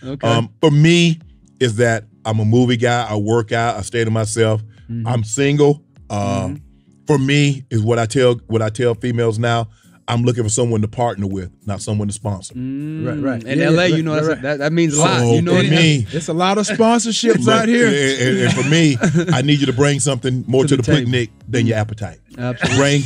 Okay. For me, is that I'm a movie guy. I work out. I stay to myself. I'm single. For me, is what I tell females now. I'm looking for someone to partner with, not someone to sponsor. Right. In LA, you know, that means a lot. You know, for me, It's a lot of sponsorships out here. and for me, I need you to bring something more to the picnic than your appetite. Absolutely.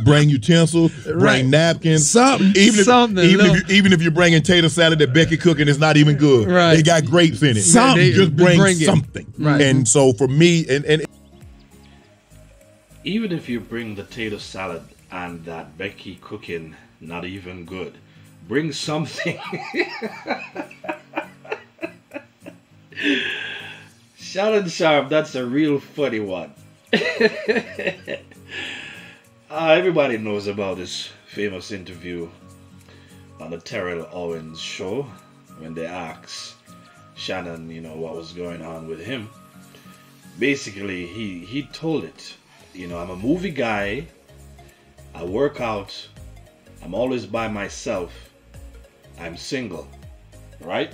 Bring utensils, bring napkins, Something. Even if you're bringing tater salad that Becky cooking, it's not even good. Right. They got grapes in it. Something. Just bring Bring it. something. Right. And so for me, and Even if you bring the tater salad and that Becky cooking not even good, bring something. Shannon Sharp, that's a real funny one. Everybody knows about this famous interview on the Terrell Owens show when they asked Shannon, you know, what was going on with him. Basically, he told it. You know, I'm a movie guy. I work out. I'm always by myself. I'm single. Right?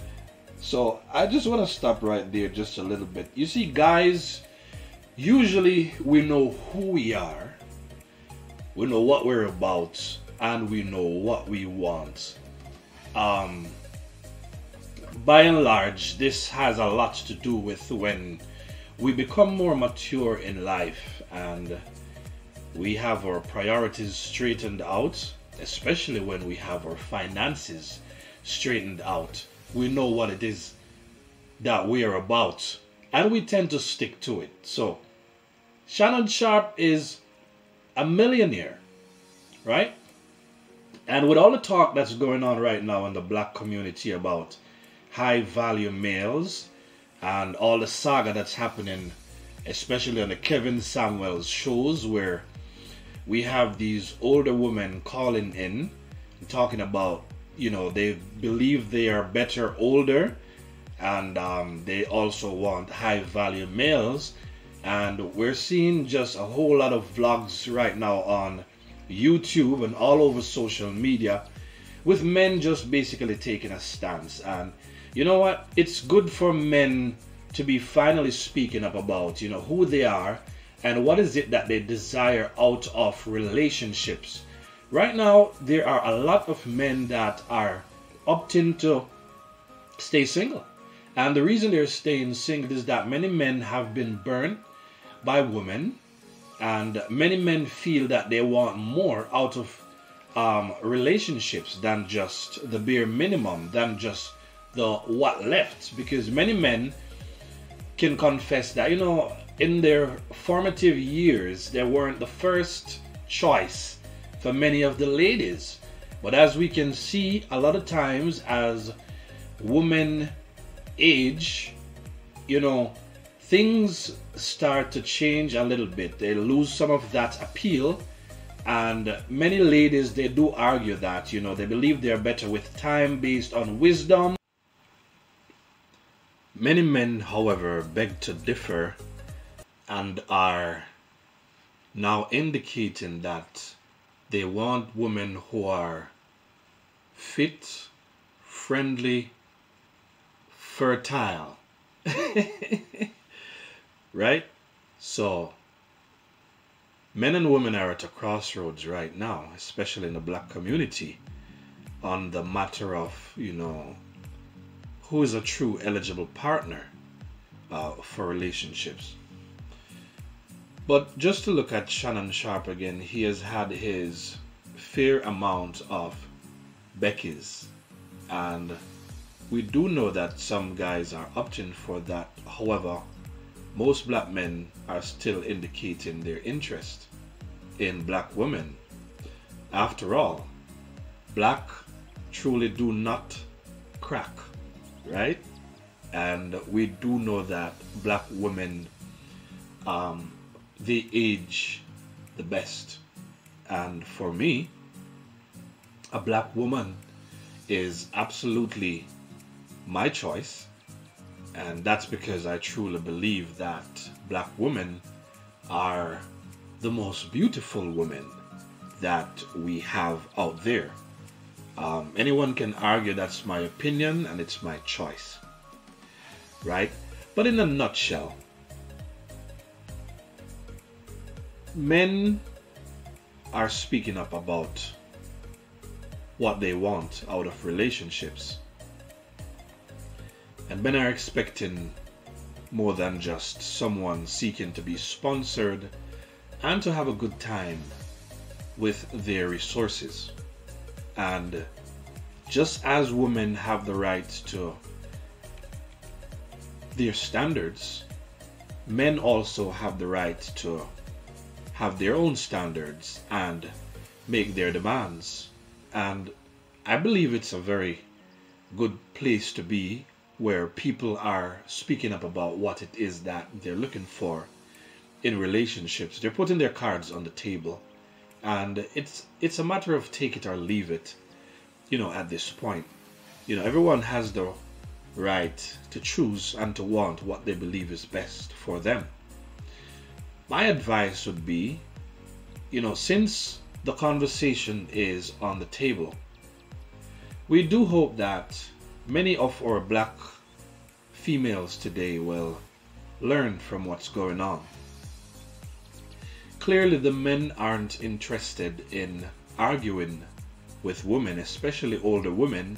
So I just want to stop right there just a little bit. You see, guys, usually we know who we are. We know what we're about. And we know what we want. By and large, this has a lot to do with when we become more mature in life and we have our priorities straightened out, especially when we have our finances straightened out. We know what it is that we are about and we tend to stick to it. So Shannon Sharp is a millionaire, right? And with all the talk that's going on right now in the black community about high value males and all the saga that's happening, especially on the Kevin Samuels shows, where we have these older women calling in and talking about, you know, they believe they are better older, and they also want high value males. And we're seeing just a whole lot of vlogs right now on YouTube and all over social media with men just basically taking a stance. And you know what? It's good for men to be finally speaking up about, you know, who they are and what is it that they desire out of relationships. Right now, there are a lot of men that are opting to stay single. And the reason they're staying single is that many men have been burned by women, and many men feel that they want more out of relationships than just the bare minimum, than just the what left. Because many men can confess that, you know, in their formative years, they weren't the first choice for many of the ladies. But as we can see, a lot of times as women age, you know, things start to change a little bit. They lose some of that appeal. And many ladies, they do argue that, you know, they believe they're better with time based on wisdom. Many men, however, beg to differ and are now indicating that they want women who are fit, friendly, fertile. Right? So men and women are at a crossroads right now, especially in the black community, on the matter of, you know, who is a true eligible partner for relationships. But just to look at Shannon Sharp again, he has had his fair amount of Beckys, and we do know that some guys are opting for that. However, most black men are still indicating their interest in black women. After all, black truly do not crack, right? And we do know that black women, they age the best. And for me, a black woman is absolutely my choice. And that's because I truly believe that black women are the most beautiful women that we have out there. Anyone can argue that's my opinion and it's my choice, right? But in a nutshell, men are speaking up about what they want out of relationships. And men are expecting more than just someone seeking to be sponsored and to have a good time with their resources. And just as women have the right to their standards, men also have the right to have their own standards and make their demands. And I believe it's a very good place to be, where people are speaking up about what it is that they're looking for in relationships. They're putting their cards on the table, and it's a matter of take it or leave it, at this point. Everyone has the right to choose and to want what they believe is best for them. My advice would be, since the conversation is on the table, we do hope that many of our black females today will learn from what's going on. Clearly, the men aren't interested in arguing with women, especially older women,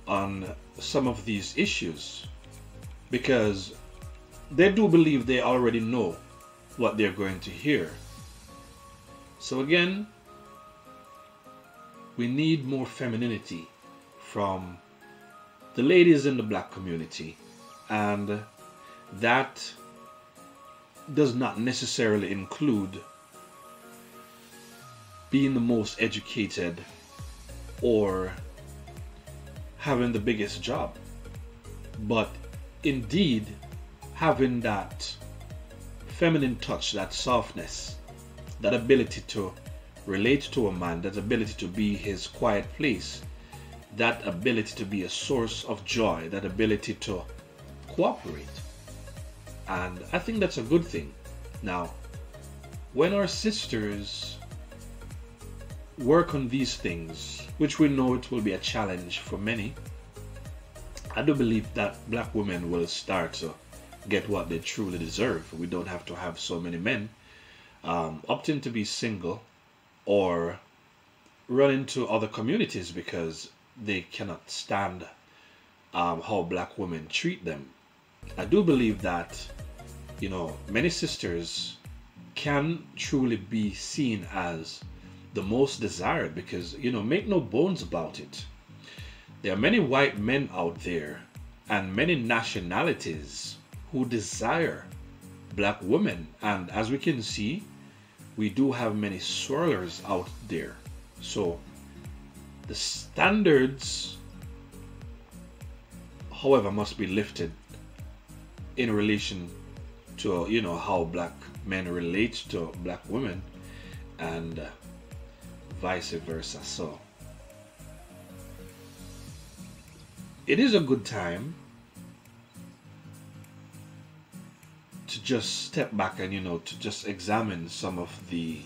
on some of these issues, because they do believe they already know what they're going to hear. So again, we need more femininity from the ladies in the black community, and that does not necessarily include being the most educated or having the biggest job, but indeed having that feminine touch, that softness, that ability to relate to a man, that ability to be his quiet place, that ability to be a source of joy, that ability to cooperate. And I think that's a good thing. Now, when our sisters work on these things, which we know it will be a challenge for many, I do believe that black women will start to get what they truly deserve. We don't have to have so many men opting to be single or run into other communities because they cannot stand how black women treat them. I do believe that, many sisters can truly be seen as the most desired because, make no bones about it. There are many white men out there and many nationalities who desire black women. And as we can see, we do have many swirlers out there. So the standards, however, must be lifted in relation to, how black men relate to black women and vice versa. So it is a good time to just step back and, to just examine some of the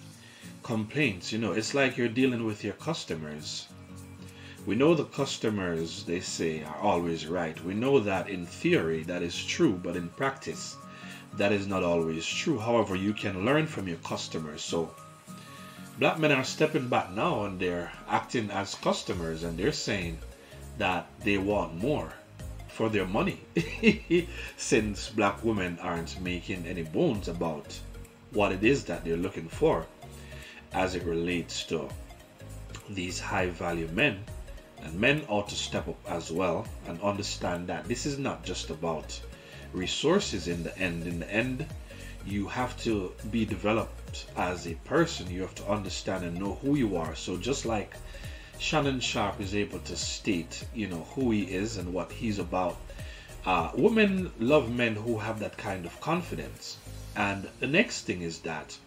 complaints. It's like you're dealing with your customers. We know the customers, they say, are always right. We know that in theory that is true, but in practice that is not always true. However, you can learn from your customers. So black men are stepping back now and they're acting as customers, and they're saying that they want more for their money since black women aren't making any bones about what it is that they're looking for as it relates to these high value men. And men ought to step up as well and understand that this is not just about resources in the end. In the end, you have to be developed as a person. You have to understand and know who you are. So just like Shannon Sharp is able to state, who he is and what he's about, women love men who have that kind of confidence. And the next thing is that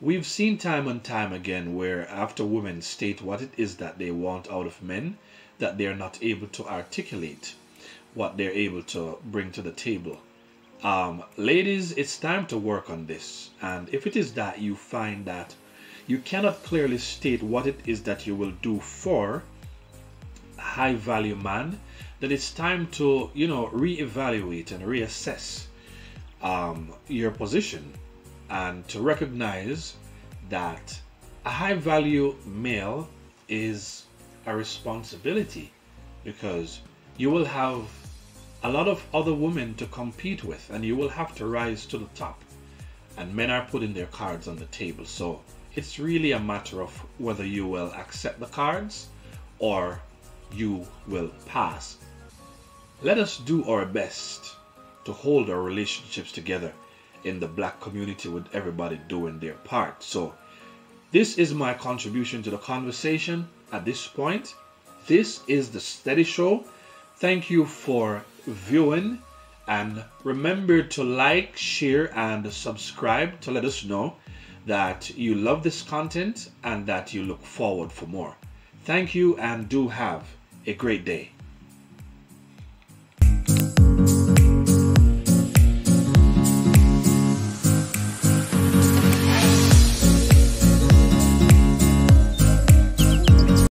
we've seen time and time again where after women state what it is that they want out of men, that they're not able to articulate what they're able to bring to the table. Ladies, it's time to work on this. And if it is that you find that you cannot clearly state what it is that you will do for high value man, then it's time to, you know, reevaluate and reassess your position, and to recognize that a high value male is a responsibility, because you will have a lot of other women to compete with, and you will have to rise to the top, and men are putting their cards on the table. So it's really a matter of whether you will accept the cards or you will pass. Let us do our best to hold our relationships together in the black community, with everybody doing their part. So this is my contribution to the conversation at this point. This is the Steady Show. Thank you for viewing, and remember to like, share, and subscribe to let us know that you love this content and that you look forward for more. Thank you, and do have a great day.